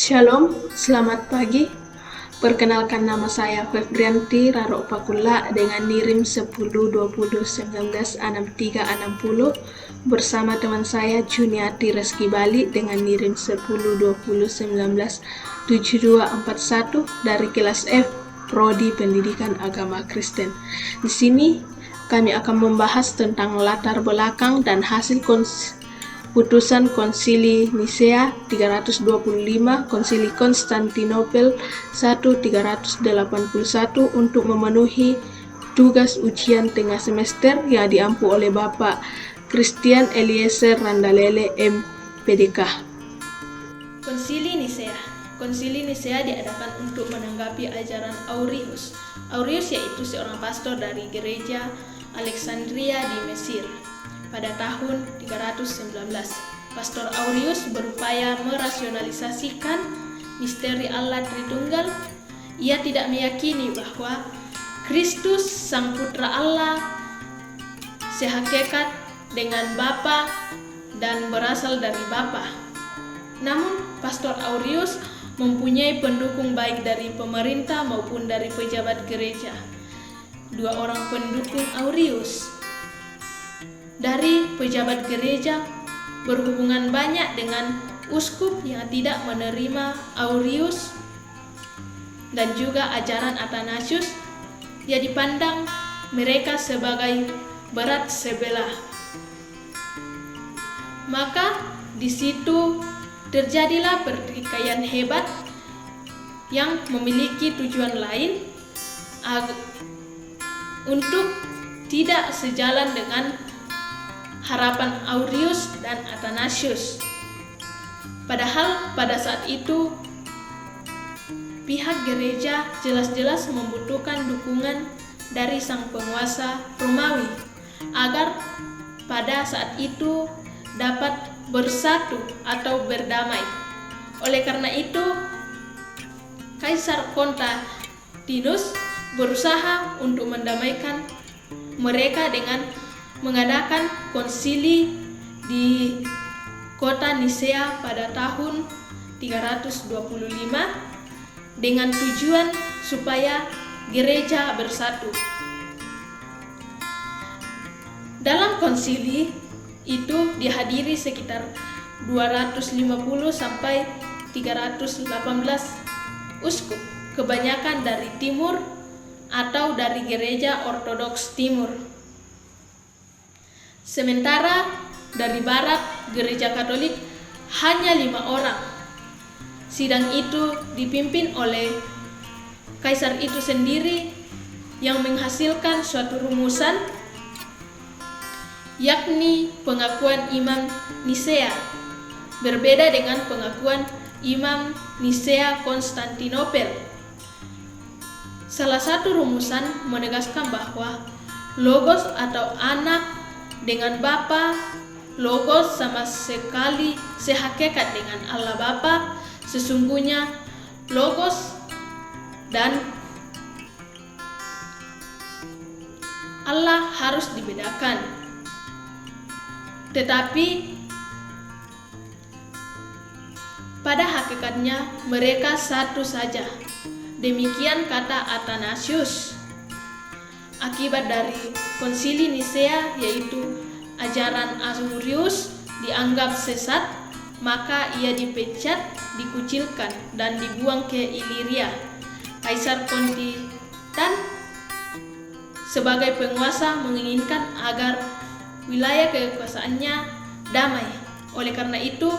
Shalom, selamat pagi. Perkenalkan, nama saya Fevrianti Raro Pakula dengan NIRIM 1020196360 bersama teman saya Juniati Reski Bali dengan NIRIM 1020197241 dari kelas F Prodi Pendidikan Agama Kristen. Di sini kami akan membahas tentang latar belakang dan hasil putusan Konsili Nisea 325, Konsili Konstantinopel 1381 untuk memenuhi tugas ujian tengah semester yang diampu oleh Bapak Christian Eliezer Randalele M.Pdk. Konsili Nisea diadakan untuk menanggapi ajaran Aurius. Aurius yaitu seorang pastor dari gereja Alexandria di Mesir. Pada tahun 319, Pastor Aurius berupaya merasionalisasikan misteri Allah Tritunggal. Ia tidak meyakini bahwa Kristus Sang Putra Allah sehakikat dengan Bapa dan berasal dari Bapa. Namun, Pastor Aurius mempunyai pendukung baik dari pemerintah maupun dari pejabat gereja. Dua orang pendukung Aurius dari pejabat gereja berhubungan banyak dengan uskup yang tidak menerima Aurius dan juga ajaran Athanasius yang dipandang mereka sebagai berat sebelah. Maka di situ terjadilah pertikaian hebat yang memiliki tujuan lain untuk tidak sejalan dengan harapan Aurius dan Athanasius. Padahal pada saat itu pihak gereja jelas-jelas membutuhkan dukungan dari sang penguasa Romawi agar pada saat itu dapat bersatu atau berdamai. Oleh karena itu, Kaisar Konstantinus berusaha untuk mendamaikan mereka dengan mengadakan konsili di kota Nisea pada tahun 325 dengan tujuan supaya gereja bersatu. Dalam konsili itu dihadiri sekitar 250 sampai 318 uskup, kebanyakan dari timur atau dari gereja Ortodoks Timur. Sementara dari barat, gereja Katolik hanya 5 orang. Sidang itu dipimpin oleh kaisar itu sendiri yang menghasilkan suatu rumusan, yakni pengakuan Imam Nisea, berbeda dengan pengakuan Imam Nisea Konstantinopel. Salah satu rumusan menegaskan bahwa Logos atau anak dengan Bapa, Logos sama sekali sehakikat dengan Allah Bapa. Sesungguhnya Logos dan Allah harus dibedakan. Tetapi pada hakikatnya mereka satu saja. Demikian kata Athanasius. Akibat dari Konsili Nisea, yaitu ajaran Aurius dianggap sesat, maka ia dipecat, dikucilkan, dan dibuang ke Iliria. Kaisar Konstantin sebagai penguasa menginginkan agar wilayah kekuasaannya damai. Oleh karena itu,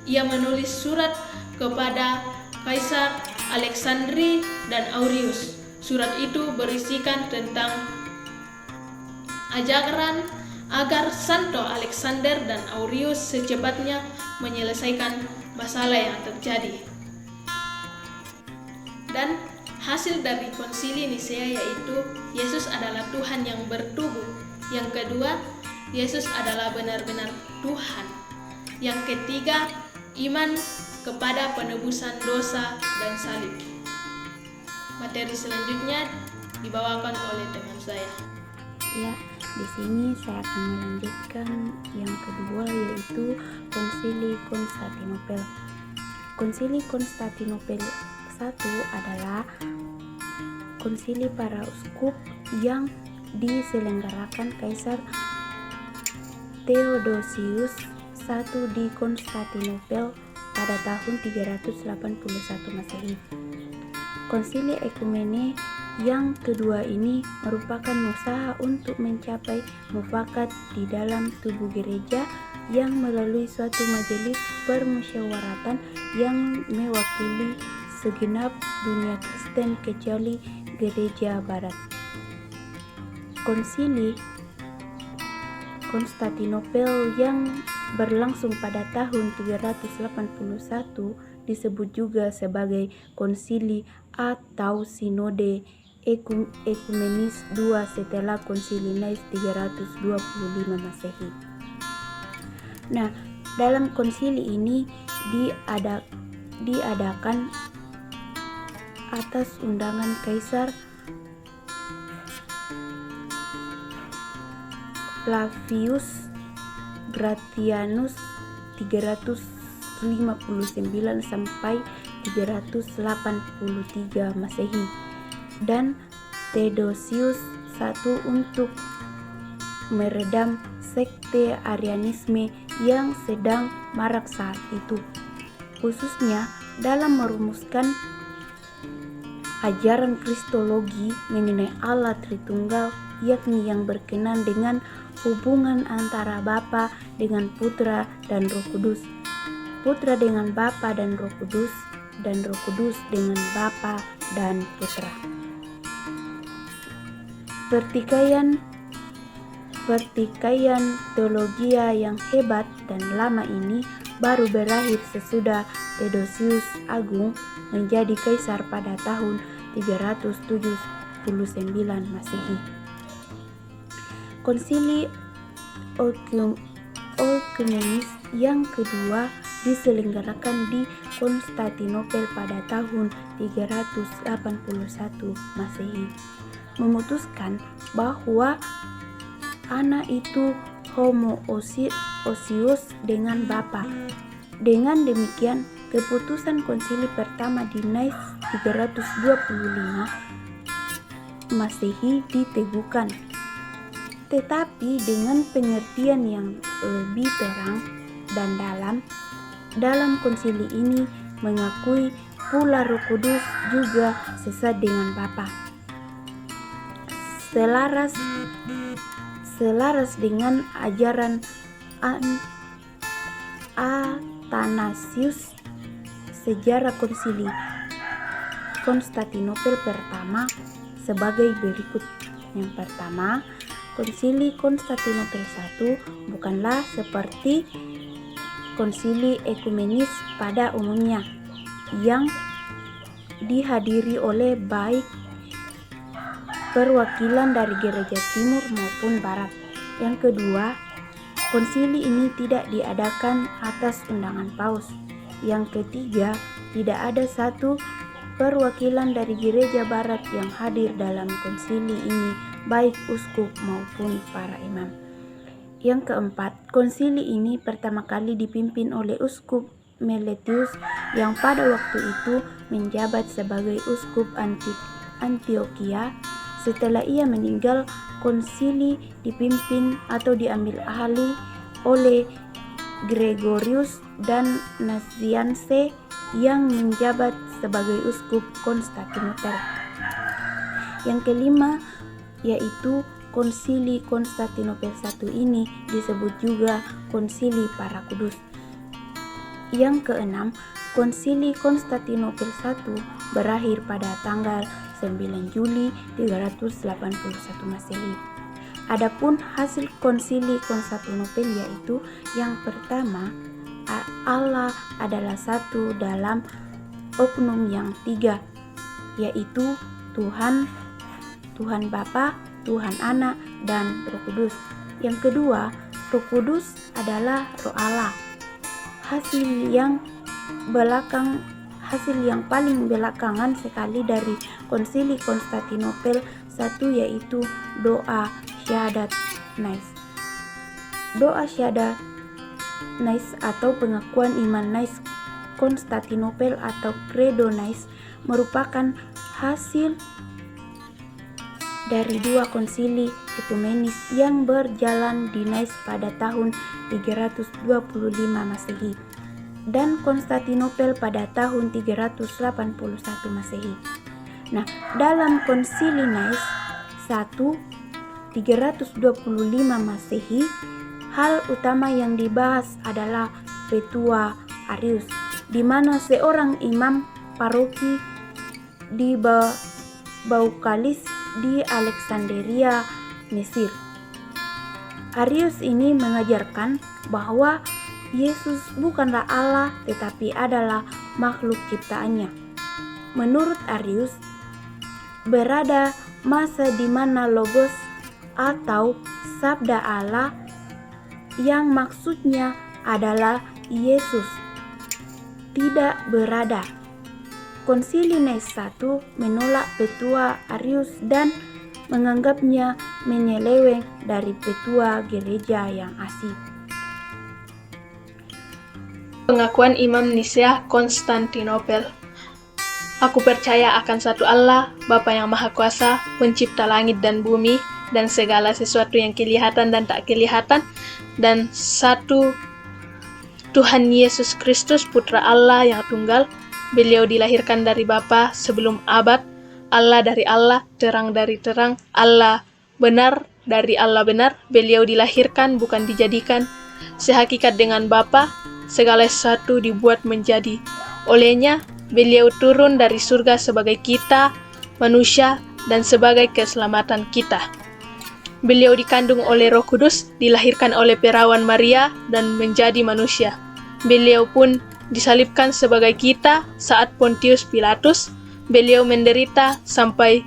ia menulis surat kepada Kaisar Alexandri dan Aurius. Surat itu berisikan tentang ajaran agar Santo Alexander dan Aurius secepatnya menyelesaikan masalah yang terjadi. Dan hasil dari Konsili Nisea yaitu Yesus adalah Tuhan yang bertubuh. Yang kedua, Yesus adalah benar-benar Tuhan. Yang ketiga, iman kepada penebusan dosa dan salib. Materi selanjutnya dibawakan oleh teman saya. Ya, di sini saya akan melanjutkan yang kedua, yaitu Konsili Konstantinopel. Konsili Konstantinopel I adalah konsili para uskup yang diselenggarakan Kaisar Theodosius I di Konstantinopel pada tahun 381 Masehi. Konsili Ekumene yang kedua ini merupakan usaha untuk mencapai mufakat di dalam tubuh gereja yang melalui suatu majelis permusyawaratan yang mewakili segenap dunia Kristen kecuali gereja Barat. Konsili Konstantinopel yang berlangsung pada tahun 381 disebut juga sebagai konsili atau sinode ekumenis II setelah konsili Nice 325 Masehi. Nah, dalam konsili ini diadakan atas undangan Kaisar Flavius Gratianus 359 sampai 383 Masehi dan Theodosius I untuk meredam sekte Arianisme yang sedang marak saat itu, khususnya dalam merumuskan ajaran Kristologi mengenai Allah Tritunggal, yakni yang berkenan dengan hubungan antara Bapa dengan Putra dan Roh Kudus, Putra dengan Bapa dan Roh Kudus, dan Roh Kudus dengan Bapa dan Putra. Pertikaian teologia yang hebat dan lama ini baru berakhir sesudah Theodosius Agung menjadi kaisar pada tahun 379 Masehi. Konsili Ekumenis yang kedua diselenggarakan di Konstantinopel pada tahun 381 Masehi, memutuskan bahwa anak itu homoousios dengan Bapa. Dengan demikian, keputusan konsili pertama di Nice 325 Masehi diteguhkan, tetapi dengan pengertian yang lebih terang dan dalam konsili ini mengakui pula Roh Kudus juga sesat dengan Bapa. Selaras dengan ajaran Athanasius, sejarah konsili Konstantinopel pertama sebagai berikut. Yang pertama, konsili Konstantinopel I bukanlah seperti konsili ekumenis pada umumnya yang dihadiri oleh baik perwakilan dari gereja timur maupun barat. Yang kedua, konsili ini tidak diadakan atas undangan paus. Yang ketiga, tidak ada satu perwakilan dari gereja barat yang hadir dalam konsili ini, baik uskup maupun para imam. Yang keempat, konsili ini pertama kali dipimpin oleh uskup Meletius yang pada waktu itu menjabat sebagai uskup Antioquia. Setelah ia meninggal, konsili dipimpin atau diambil alih oleh Gregorius dan Nazianze yang menjabat sebagai uskup Konstantinopel. Yang kelima, yaitu konsili Konstantinopel I ini disebut juga konsili para kudus. Yang keenam, konsili Konstantinopel I berakhir pada tanggal 9 Juli 381 Masehi. Adapun hasil konsili Konstantinopel yaitu yang pertama, Allah adalah satu dalam oknum yang tiga, yaitu Tuhan Bapa, Tuhan Anak, dan Roh Kudus. Yang kedua, Roh Kudus adalah Roh Allah. Hasil yang paling belakangan sekali dari konsili Konstantinopel I yaitu doa syahadat Nice. Doa syahadat Nice atau pengakuan iman Nice Konstantinopel atau Credo Nice merupakan hasil dari dua konsili ekumenis yang berjalan di Nice pada tahun 325 Masehi dan Konstantinopel pada tahun 381 Masehi. Nah, dalam konsili Nice 325 Masehi, hal utama yang dibahas adalah Petua Arius, di mana seorang imam paroki di Baukalis di Alexandria, Mesir. Arius ini mengajarkan bahwa Yesus bukanlah Allah tetapi adalah makhluk ciptaannya. Menurut Arius, berada masa di mana Logos atau Sabda Allah yang maksudnya adalah Yesus tidak berada. Konsili Nice I menolak petua Arius dan menganggapnya menyeleweng dari petua gereja yang asli. Pengakuan Imam Nisea Konstantinopel. Aku percaya akan satu Allah, Bapa yang Maha Kuasa, pencipta langit dan bumi, dan segala sesuatu yang kelihatan dan tak kelihatan, dan satu Tuhan Yesus Kristus, Putra Allah yang tunggal. Beliau dilahirkan dari Bapa sebelum abad, Allah dari Allah, terang dari terang, Allah benar dari Allah benar. Beliau dilahirkan bukan dijadikan, sehakikat dengan Bapa, segala sesuatu dibuat menjadi olehnya. Beliau turun dari surga sebagai kita, manusia, dan sebagai keselamatan kita. Beliau dikandung oleh Roh Kudus, dilahirkan oleh perawan Maria, dan menjadi manusia. Beliau pun disalibkan sebagai kita saat Pontius Pilatus. Beliau menderita sampai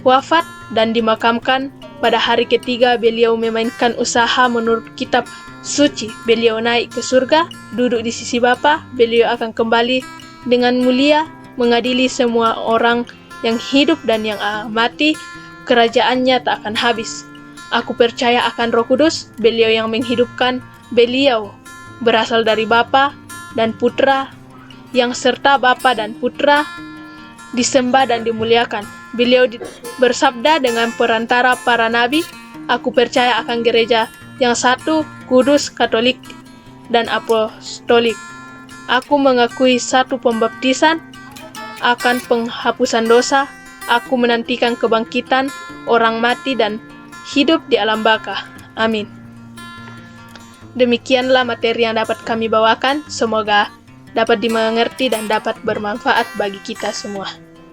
wafat dan dimakamkan. Pada hari ketiga beliau memainkan usaha menurut kitab suci. Beliau naik ke surga, duduk di sisi Bapa. Beliau akan kembali dengan mulia mengadili semua orang yang hidup dan yang mati. Kerajaannya tak akan habis. Aku percaya akan Roh Kudus, beliau yang menghidupkan. Beliau berasal dari Bapa dan Putra, yang serta Bapa dan Putra disembah dan dimuliakan. Beliau bersabda dengan perantara para nabi, aku percaya akan gereja yang satu, kudus, katolik, dan apostolik. Aku mengakui satu pembaptisan akan penghapusan dosa. Aku menantikan kebangkitan orang mati dan hidup di alam baka. Amin. Demikianlah materi yang dapat kami bawakan. Semoga dapat dimengerti dan dapat bermanfaat bagi kita semua.